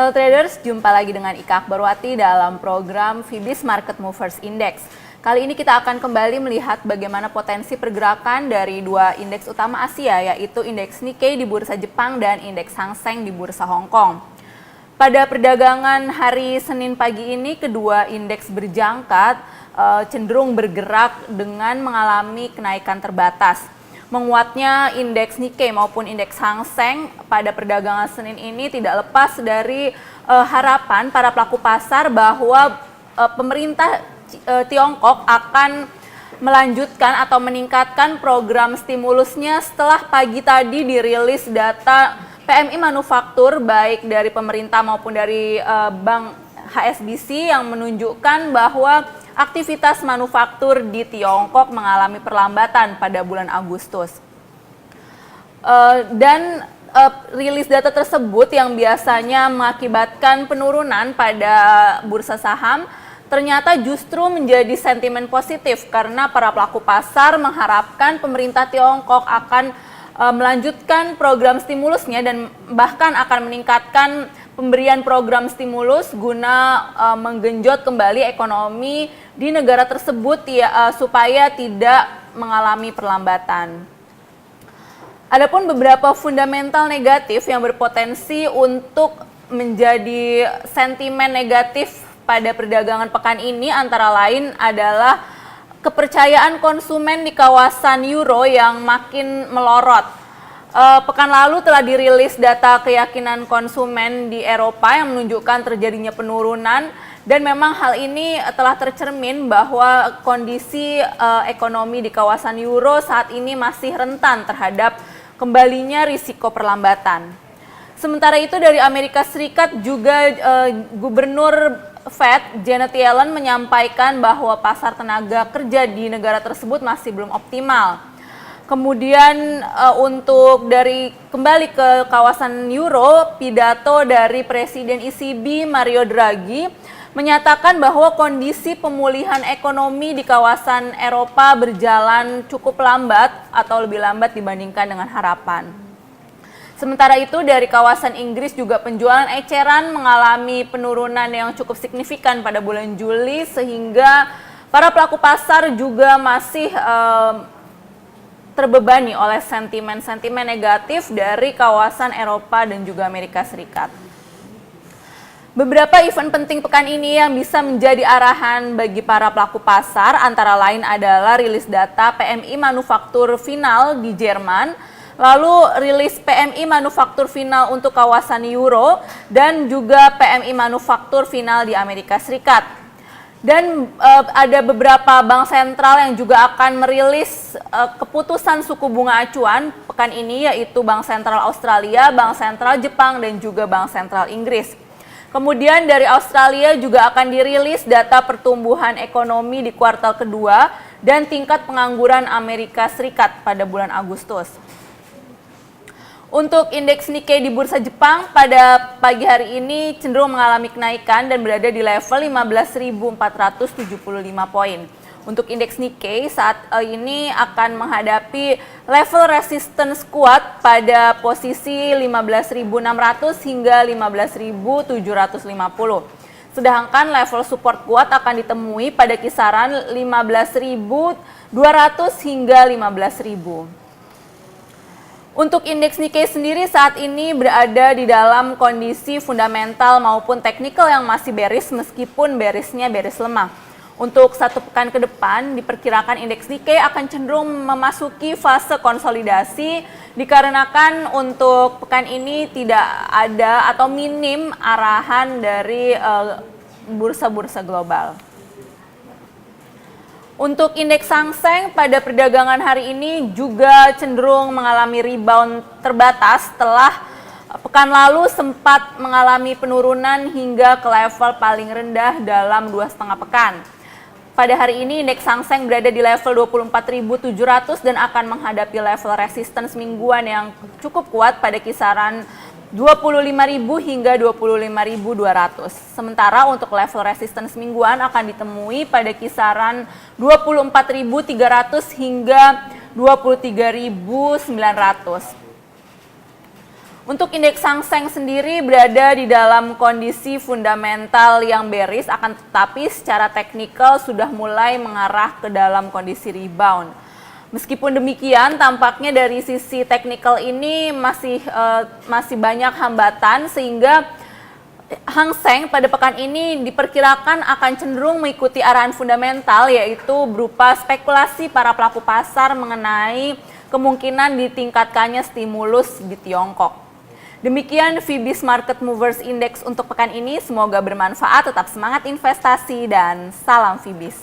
Halo traders, jumpa lagi dengan Ika Akbarwati dalam program Fibis Market Movers Index. Kali ini kita akan kembali melihat bagaimana potensi pergerakan dari dua indeks utama Asia, yaitu indeks Nikkei di bursa Jepang dan indeks Hang Seng di bursa Hong Kong. Pada perdagangan hari Senin pagi ini, kedua indeks berjangka cenderung bergerak dengan mengalami kenaikan terbatas. Menguatnya indeks Nikkei maupun indeks Hang Seng pada perdagangan Senin ini tidak lepas dari harapan para pelaku pasar bahwa pemerintah Tiongkok akan melanjutkan atau meningkatkan program stimulusnya setelah pagi tadi dirilis data PMI manufaktur baik dari pemerintah maupun dari Bank HSBC yang menunjukkan bahwa aktivitas manufaktur di Tiongkok mengalami perlambatan pada bulan Agustus. Rilis data tersebut yang biasanya mengakibatkan penurunan pada bursa saham ternyata justru menjadi sentimen positif karena para pelaku pasar mengharapkan pemerintah Tiongkok akan melanjutkan program stimulusnya dan bahkan akan meningkatkan pemberian program stimulus guna menggenjot kembali ekonomi di negara tersebut supaya tidak mengalami perlambatan. Adapun beberapa fundamental negatif yang berpotensi untuk menjadi sentimen negatif pada perdagangan pekan ini antara lain adalah kepercayaan konsumen di kawasan euro yang makin melorot. Pekan lalu telah dirilis data keyakinan konsumen di Eropa yang menunjukkan terjadinya penurunan dan memang hal ini telah tercermin bahwa kondisi ekonomi di kawasan euro saat ini masih rentan terhadap kembalinya risiko perlambatan. Sementara itu dari Amerika Serikat juga Gubernur Fed Janet Yellen menyampaikan bahwa pasar tenaga kerja di negara tersebut masih belum optimal. Kemudian untuk kembali ke kawasan euro, pidato dari Presiden ECB Mario Draghi menyatakan bahwa kondisi pemulihan ekonomi di kawasan Eropa berjalan cukup lambat atau lebih lambat dibandingkan dengan harapan. Sementara itu dari kawasan Inggris juga penjualan eceran mengalami penurunan yang cukup signifikan pada bulan Juli sehingga para pelaku pasar juga masih terbebani oleh sentimen-sentimen negatif dari kawasan Eropa dan juga Amerika Serikat. Beberapa event penting pekan ini yang bisa menjadi arahan bagi para pelaku pasar antara lain adalah rilis data PMI manufaktur final di Jerman, lalu rilis PMI manufaktur final untuk kawasan euro, dan juga PMI manufaktur final di Amerika Serikat. Dan ada beberapa bank sentral yang juga akan merilis keputusan suku bunga acuan pekan ini, yaitu Bank Sentral Australia, Bank Sentral Jepang, dan juga Bank Sentral Inggris. Kemudian dari Australia juga akan dirilis data pertumbuhan ekonomi di kuartal kedua dan tingkat pengangguran Amerika Serikat pada bulan Agustus. Untuk indeks Nikkei di bursa Jepang pada pagi hari ini cenderung mengalami kenaikan dan berada di level 15.475 poin. Untuk indeks Nikkei saat ini akan menghadapi level resistance kuat pada posisi 15.600 hingga 15.750. Sedangkan level support kuat akan ditemui pada kisaran 15.200 hingga 15.000. Untuk indeks Nikkei sendiri saat ini berada di dalam kondisi fundamental maupun teknikal yang masih bearish meskipun bearishnya bearish lemah. Untuk satu pekan ke depan diperkirakan indeks Nikkei akan cenderung memasuki fase konsolidasi dikarenakan untuk pekan ini tidak ada atau minim arahan dari bursa-bursa global. Untuk indeks Hang Seng pada perdagangan hari ini juga cenderung mengalami rebound terbatas setelah pekan lalu sempat mengalami penurunan hingga ke level paling rendah dalam 2,5 pekan. Pada hari ini indeks Hang Seng berada di level 24.700 dan akan menghadapi level resistance mingguan yang cukup kuat pada kisaran 25.000 hingga 25.200. Sementara untuk level resistance mingguan akan ditemui pada kisaran 24.300 hingga 23.900. Untuk indeks Hang Seng sendiri berada di dalam kondisi fundamental yang bearish, akan tetapi secara teknikal sudah mulai mengarah ke dalam kondisi rebound. Meskipun demikian, tampaknya dari sisi teknikal ini masih banyak hambatan sehingga Hang Seng pada pekan ini diperkirakan akan cenderung mengikuti arahan fundamental, yaitu berupa spekulasi para pelaku pasar mengenai kemungkinan ditingkatkannya stimulus di Tiongkok. Demikian Fibis Market Movers Index untuk pekan ini. Semoga bermanfaat, tetap semangat investasi dan salam Fibis.